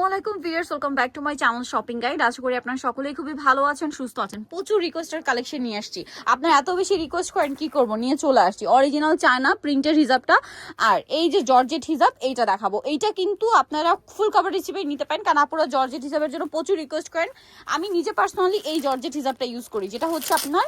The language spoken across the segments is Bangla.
আসসালামু আলাইকুম viewers, welcome back to my channel shopping guide. আশা করি আপনারা সকলেই খুবই ভালো আছেন, সুস্থ আছেন। প্রচুর রিকোয়েস্টের কালেকশন নিয়ে আসছি। আপনারা এত বেশি রিকোয়েস্ট করেন, কি করব, নিয়ে চলে আসছি অরিজিনাল চায়না প্রিন্টের হিজাবটা। আর এই যে জর্জেট হিজাব, এইটা দেখাবো। এইটা কিন্তু আপনারা ফুল কভার হিসেবে নিতে পারেন, কারণ আপনারা জর্জেট হিজাবের জন্য প্রচুর রিকোয়েস্ট করেন। আমি নিজে পার্সোনালি এই জর্জেট হিজাবটা ইউজ করি, যেটা হচ্ছে আপনার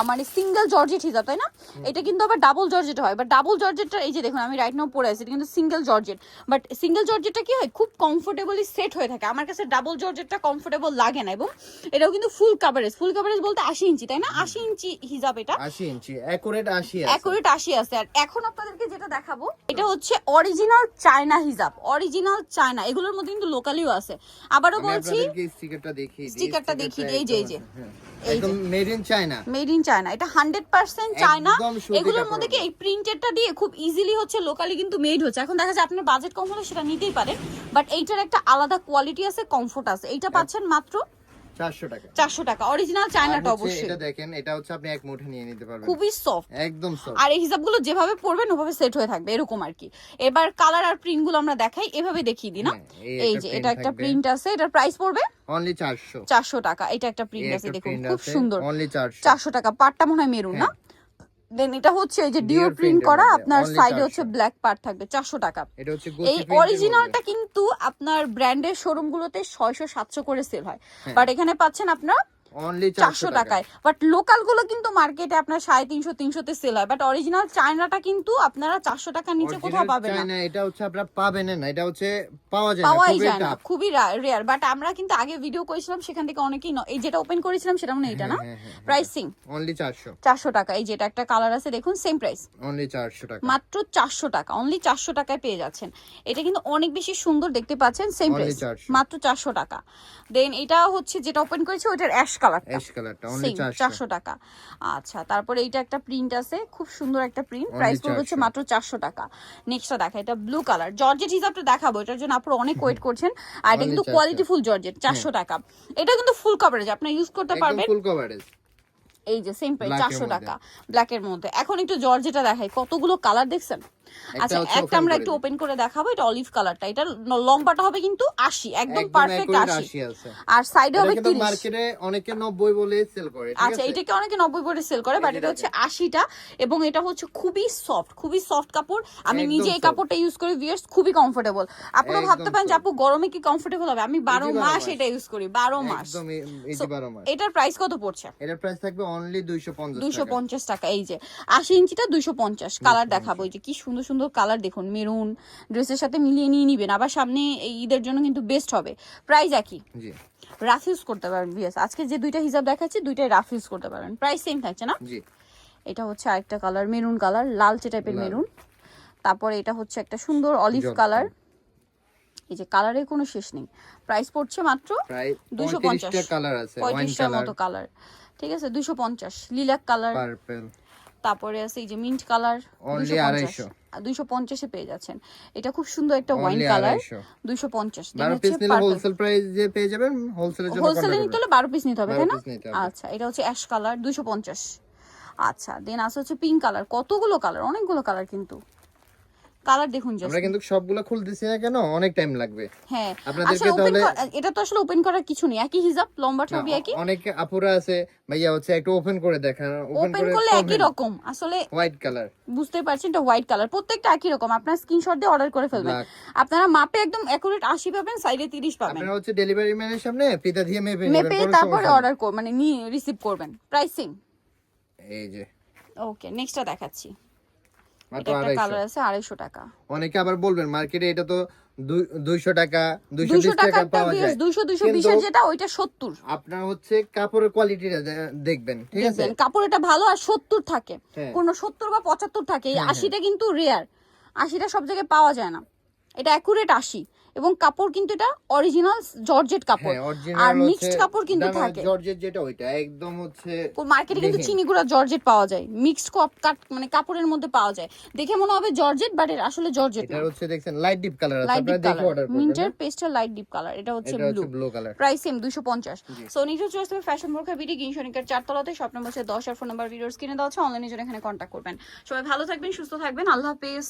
মানে সিঙ্গেল জর্জেট হিজাব, তাই না? এটা কিন্তু আবার ডাবল জর্জেট হয়। বাট ডাবল জর্জেটটা এই যে দেখুন, আমি রাইট নাও পরে আছি, এটা কিন্তু সিঙ্গেল জর্জেট। বাট সিঙ্গেল জর্জেটটা কি হয়, খুব কমফোর্টেবলি সেট হয়ে থাকে। আমার কাছে ডাবল জর্জেটটা কমফোর্টেবল লাগে না। এবং এটাও কিন্তু ফুল কভারেজ বলতে 80 ইঞ্চি, তাই না? 80 ইঞ্চি হিজাব, এটা 80 ইঞ্চি একুরেট 80 আছে, একুরেট 80 আছে। আর এখন আপনাদেরকে যেটা দেখাবো, এটা হচ্ছে অরিজিনাল চায়না হিজাব, অরিজিনাল চায়না। এগুলোর মধ্যে কিন্তু লোকালিও আছে। আবারও বলছি, স্টিকারটা দেখিয়ে দিই, এই যে একদম made in China, made in China. এটা 100% চায়না। এগুলোর মধ্যে কি এই প্রিন্টেডটা দিয়ে খুব ইজিলি হচ্ছে লোকালি কিন্তু মেড হচ্ছে। এখন দেখা যায় আপনার বাজেট কম হলে সেটা নিতেই পারেন, বাট এইটার একটা আলাদা কোয়ালিটি আছে, কমফোর্ট আছে। এইটা পাচ্ছেন মাত্র 400 টাকা। অরিজিনাল চায়নাটা অবশ্যই। এটা দেখেন, এটা হচ্ছে আপনি এক মুঠে নিয়ে নিতে পারবেন, খুবই সফট, একদম সফট। আর এই হিজাবগুলো যেভাবে পরবেন ওভাবে সেট হয়ে থাকবে, এরকম আর কি। এবার কালার আর প্রিন্ট গুলো আমরা দেখাই, এভাবে দেখিয়ে দিই না। এই যে এটা একটা প্রিন্ট আছে, এটার প্রাইস পড়বে অনলি 400 টাকা। এটা একটা প্রিন্ট আছে, দেখুন খুব সুন্দর, অনলি 400 টাকা। পাটটা মনে হয় মেরুন, না? দেন এটা হচ্ছে এই যে ডিওর প্রিন্ট করা, আপনার সাইডে হচ্ছে ব্ল্যাক পার্ট থাকবে, 400 টাকা। এই অরিজিনালটা কিন্তু আপনার ব্র্যান্ডের শোরুম গুলোতে 600-700 করে সেল হয়, বাট এখানে পাচ্ছেন আপনার অনলি 400 টাকায়। বাট লোকাল গুলো কিন্তু মার্কেটে আপনার 350-300 তে সেল হয়, বাট অরিজিনাল চায়নাটা কিন্তু আপনারা 400 টাকার নিচে কোথাও পাবেন না। এটা হচ্ছে আপনারা পাবেন না, এটা হচ্ছে পাওয়াই যায় না, খুবই রেয়ার। বাট আমরা কিন্তু আগে ভিডিও করেছিলাম, সেখান থেকে অনেকেই এই যেটা ওপেন করেছিলাম সেটা মানে এটা না। প্রাইসিং অনলি 400 টাকা। এই যেটা একটা কালার আছে, দেখুন সেম প্রাইস, অনলি 400 টাকা, মাত্র 400 টাকা। অনলি 400 টাকায় পেয়ে যাচ্ছেন। এটা কিন্তু অনেক বেশি সুন্দর, দেখতে পাচ্ছেন, সেম প্রাইস, মাত্র 400 টাকা। দেন এটা হচ্ছে যেটা ওপেন করেছি ওটার অ্যাশ কালারটা, অনলি 400 টাকা। আচ্ছা, তারপরে এইটা একটা প্রিন্ট আছে, খুব সুন্দর একটা প্রিন্ট, প্রাইস পড়বে হচ্ছে মাত্র 400 টাকা। নেক্সটটা দেখা, এটা ব্লু কালার জর্জেট হিসাবটা দেখাবো, এটার জন্য আপনারা অনেক ওয়েট করছেন। আর এটা কিন্তু কোয়ালিটি ফুল জর্জেট, 400 টাকা। এটা কিন্তু ফুল কভারেজ, আপনি ইউজ করতে পারবেন, ফুল কভারেজ। এই যে সেম প্রাইস, 400 টাকা, ব্ল্যাকের মধ্যে। এখন একটু জর্জেটা দেখাই, কতগুলো কালার দেখছেন। আচ্ছা, একটা আমরা একটু ওপেন করে দেখাবো। এটা অলিভ কালারটা, এটা লম্বাটা হবে কিন্তু 80, একদম পারফেক্ট 80 আছে। আর সাইডে হবে 30। মার্কেটে অনেকে 90 বলে সেল করে, ঠিক আছে? আচ্ছা, এটাকে অনেকে 90 বলে সেল করে, বাট এটা হচ্ছে 80টা। এবং এটা হচ্ছে খুবই সফট কাপড়। আমি নিজে এই কাপড়টা ইউজ করি ভিউয়ার্স, খুবই কমফোর্টেবল। আপনারা ভাবতে পারেন যে আপু গরমে কি কমফোর্টেবল হবে? আমি 12 মাস এটা ইউজ করি, 12 মাস, একদম এই যে 12 মাস। এটার প্রাইস কত পড়ছে? এটার প্রাইস থাকবে অনলি 250 টাকা। এই যে 80 ইঞ্চিটা 250। কালার দেখাবো, এই যে কি সুন্দর সুন্দর কালার দেখুন, মেরুন ড্রেসের সাথে মিলিয়ে নিয়ে নিবেন, আবার সামনে এই ঈদের জন্য কিন্তু বেস্ট হবে। প্রাইস একই, জি, রাফ ইউজ করতে পারবেন ভিউয়ার্স। আজকে যে দুইটা হিসাব দেখাচ্ছি, দুইটাই রাফ ইউজ করতে পারবেন, প্রাইস সেম থাকছে না? জি। এটা হচ্ছে আরেকটা কালার, মেরুন কালার, লালচে টাইপের মেরুন। তারপরে এটা হচ্ছে একটা সুন্দর অলিভ কালার। এই যে কালারের কোনো শেষ নেই। প্রাইস পড়ছে মাত্র 250 টা কালার আছে, 35টার মতো কালার, ঠিক আছে? 250। লিলাক কালার, পার্পল, তারপরে আছে এই যে মিন্ট কালার, 250 এ পেয়ে যাচ্ছেন। এটা খুব সুন্দর একটা ওয়াইন কালার, 250। 12 পিস নিলে হোলসেল প্রাইসে পেয়ে যাবেন। হোলসেলে নিতে হলে 12 পিস নিতে হবে, তাই না? আচ্ছা, এটা হচ্ছে অ্যাশ কালার, 250। আচ্ছা, দেন আছে হচ্ছে পিঙ্ক কালার। কতগুলো কালার, অনেকগুলো কালার, কিন্তু কালার দেখুন জাস্ট। আমরা কিন্তু সবগুলো খুলতেছি না কেন, অনেক টাইম লাগবে। হ্যাঁ, আপনাদেরকে তাহলে এটা তো আসলে ওপেন করার কিছু নেই, একই হিজাব, লম্বাটা হবে একই। অনেক আপুরা আছে ভাইয়া হচ্ছে একটু ওপেন করে দেখান, ওপেন করলে একই রকম, আসলে হোয়াইট কালার, বুঝতে পারছেন, এটা হোয়াইট কালার, প্রত্যেকটা একই রকম। আপনারা স্ক্রিনশট দিয়ে অর্ডার করে ফেলবেন। আপনারা মাপে একদম একুরেট 80 পাবেন, সাইডে 30 পাবেন। আপনারা হচ্ছে ডেলিভারি ম্যানের সামনে ফিতা দিয়ে মেপে তারপরে অর্ডার মানে নিয়ে রিসিভ করবেন। প্রাইসিং এই যে, ওকে, নেক্সটটা দেখাচ্ছি। মাত্র এটা একটা কালার আছে 250 টাকা। অনেকে আবার বলবেন মার্কেটে এটা তো 200 টাকা 220 টাকা পাওয়া যায়, 220 এর যেটা ওইটা 70। আপনারা হচ্ছে কাপড়ের কোয়ালিটিটা দেখবেন, ঠিক আছে? কাপড় এটা ভালো, আর 70 থাকে, কোন 70 বা 75 থাকে। এই 80টা কিন্তু রেয়ার, 80টা সব জায়গায় পাওয়া যায় না। এটা একুরেট 80, এবং কাপড় কিন্তু এটা অরিজিনাল জর্জেট কাপড়, আর মিক্সড কাপড় কিন্তু থাকে। জর্জেট যেটা ওইটা একদম হচ্ছে, মার্কেটে কিন্তু চিনিগুড়া জর্জেট পাওয়া যায়, মিক্সড মানে কাপড়ের মধ্যে পাওয়া যায়, দেখে মনে হবে জর্জেট, বাট এটা আসলে জর্জেট না। এটা হচ্ছে দেখছেন লাইট ডিপ কালার আছে, আপনারা দেখে অর্ডার করবেন। মিন্টের পেস্টেল লাইট ডিপ কালার, এটা হচ্ছে blue colour. Price same 250। So নিচে চয়েস হবে ফ্যাশন বোরখা বিডি গিনশনিকের 4 তলাতে, শপ নম্বর 10 আর ফোন নাম্বার ভিডিওস কিনে দেওয়া আছে। অনলাইনে জন্য এখানে কন্টাক্ট করবেন। সবাই ভালো থাকবেন, সুস্থ থাকবেন, আল্লাহ হাফেজ।